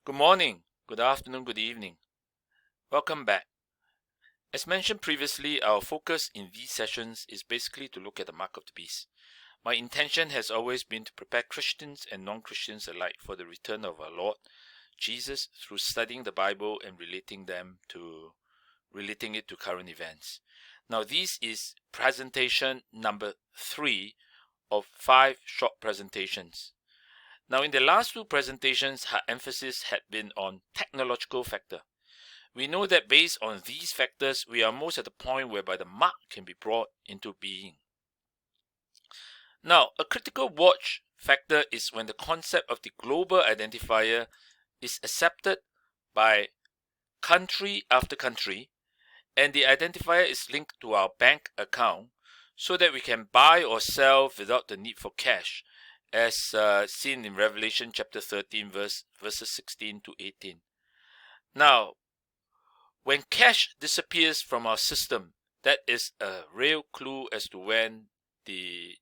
Good morning, good afternoon, good evening. Welcome back. As mentioned previously, our focus in these sessions is basically to look at the mark of the beast. My intention has always been to prepare Christians and non-Christians alike for the return of our Lord Jesus through studying the Bible and relating it to current events. Now, this is presentation number 3 of 5 short presentations. Now, in the last 2 presentations, our emphasis had been on technological factor. We know that based on these factors, we are most at the point whereby the mark can be brought into being. Now, a critical watch factor is when the concept of the global identifier is accepted by country after country, and the identifier is linked to our bank account so that we can buy or sell without the need for cash, as seen in Revelation chapter 13 verses 16 to 18. Now, when cash disappears from our system, that is a real clue as to when the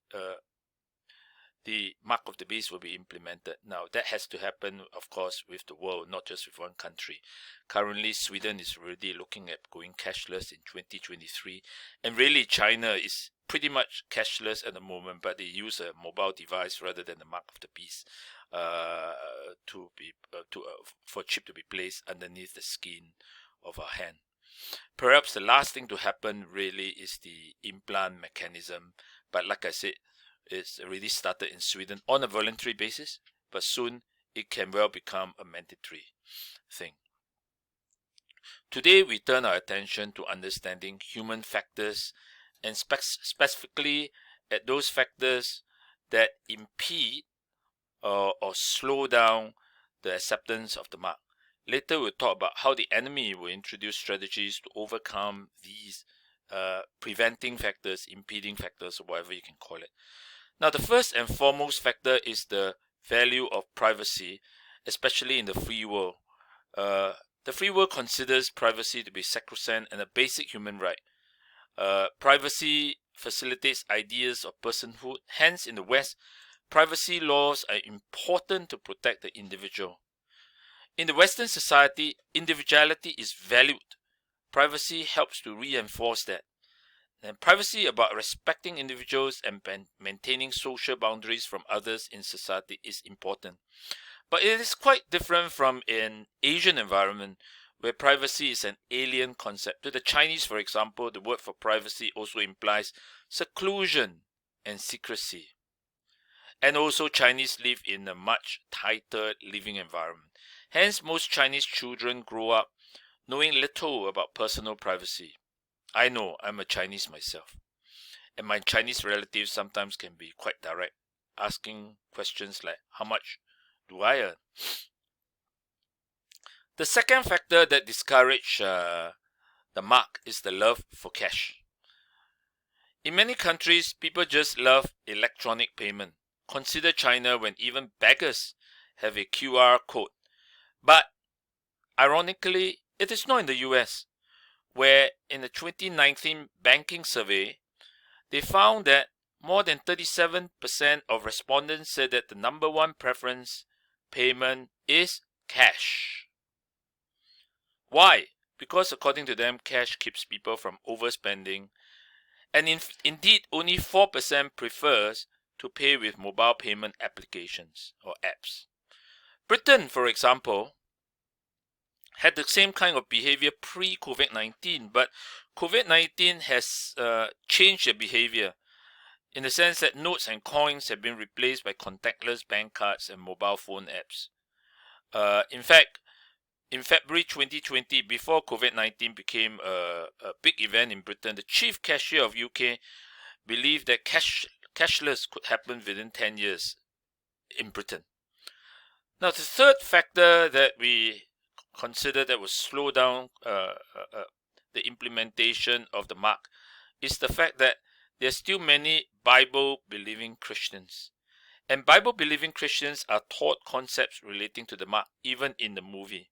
mark of the beast will be implemented. Now, that has to happen, of course, with the world, not just with one country. Currently, Sweden is already looking at going cashless in 2023, and really China is pretty much cashless at the moment, but they use a mobile device rather than the mark of the beast for chip to be placed underneath the skin of our hand. Perhaps the last thing to happen really is the implant mechanism, but like I said, it's already started in Sweden on a voluntary basis, but soon it can well become a mandatory thing. Today we turn our attention to understanding human factors and specifically at those factors that impede or slow down the acceptance of the mark. Later we'll talk about how the enemy will introduce strategies to overcome these preventing factors, impeding factors, or whatever you can call it. Now, the first and foremost factor is the value of privacy, especially in the free world. The free world considers privacy to be sacrosanct and a basic human right. Privacy facilitates ideas of personhood. Hence, in the West, privacy laws are important to protect the individual. In the Western society, individuality is valued. Privacy helps to reinforce that. And privacy about respecting individuals and maintaining social boundaries from others in society is important. But it is quite different from an Asian environment where privacy is an alien concept. To the Chinese, for example, the word for privacy also implies seclusion and secrecy. And also Chinese live in a much tighter living environment. Hence, most Chinese children grow up knowing little about personal privacy. I know, I'm a Chinese myself. And my Chinese relatives sometimes can be quite direct, asking questions like, how much do I earn? The second factor that discourages the mark is the love for cash. In many countries, people just love electronic payment. Consider China when even beggars have a QR code. But ironically, it is not in the US, where in the 2019 banking survey, they found that more than 37% of respondents said that the number one preference payment is cash. Why? Because according to them, cash keeps people from overspending, and indeed only 4% prefers to pay with mobile payment applications or apps. Britain, for example, had the same kind of behavior pre-COVID-19, but COVID-19 has changed their behavior in the sense that notes and coins have been replaced by contactless bank cards and mobile phone apps. In fact, in February 2020, before COVID-19 became a big event in Britain, the chief cashier of UK believed that cashless could happen within 10 years in Britain. Now, the third factor that we consider that will slow down the implementation of the mark is the fact that there are still many Bible-believing Christians. And Bible-believing Christians are taught concepts relating to the mark, even in the movie.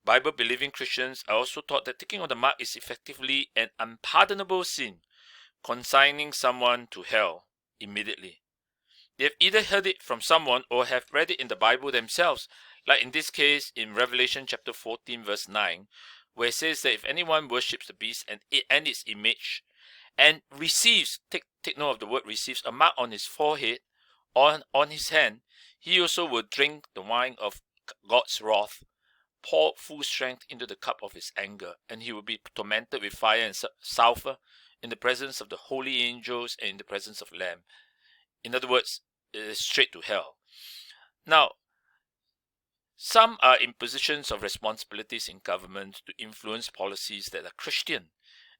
Bible-believing Christians are also taught that taking on the mark is effectively an unpardonable sin, consigning someone to hell immediately. They have either heard it from someone or have read it in the Bible themselves, Like in this case, in Revelation chapter 14 verse 9, where it says that if anyone worships the beast and its image, and receives, take note of the word receives, a mark on his forehead, on his hand, he also will drink the wine of God's wrath, poured full strength into the cup of his anger, and he will be tormented with fire and sulfur in the presence of the holy angels and in the presence of Lamb. In other words, it is straight to hell. Now, some are in positions of responsibilities in government to influence policies that are Christian,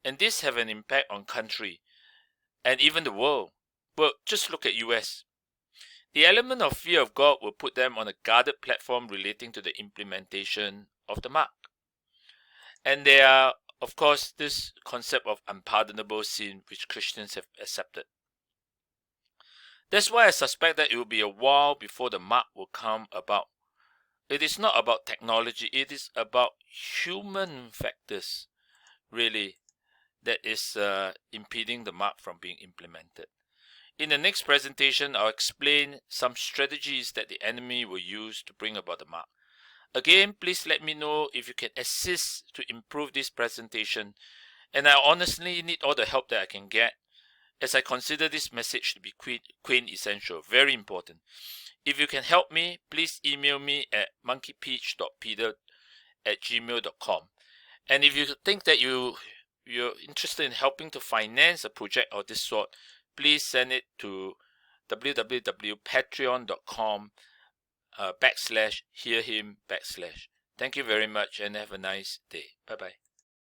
and this have an impact on country and even the world. Well, just look at US. The element of fear of God will put them on a guarded platform relating to the implementation of the mark. And there are, of course, this concept of unpardonable sin which Christians have accepted. That's why I suspect that it will be a while before the mark will come about. It is not about technology, it is about human factors, really, that is impeding the mark from being implemented. In the next presentation, I'll explain some strategies that the enemy will use to bring about the mark. Again, please let me know if you can assist to improve this presentation, and I honestly need all the help that I can get, as I consider this message to be quintessential, very important. If you can help me, please email me at monkeypeach.peter@gmail.com. And if you think that you're interested in helping to finance a project of this sort, please send it to www.patreon.com/hearhim/. Thank you very much and have a nice day. Bye-bye.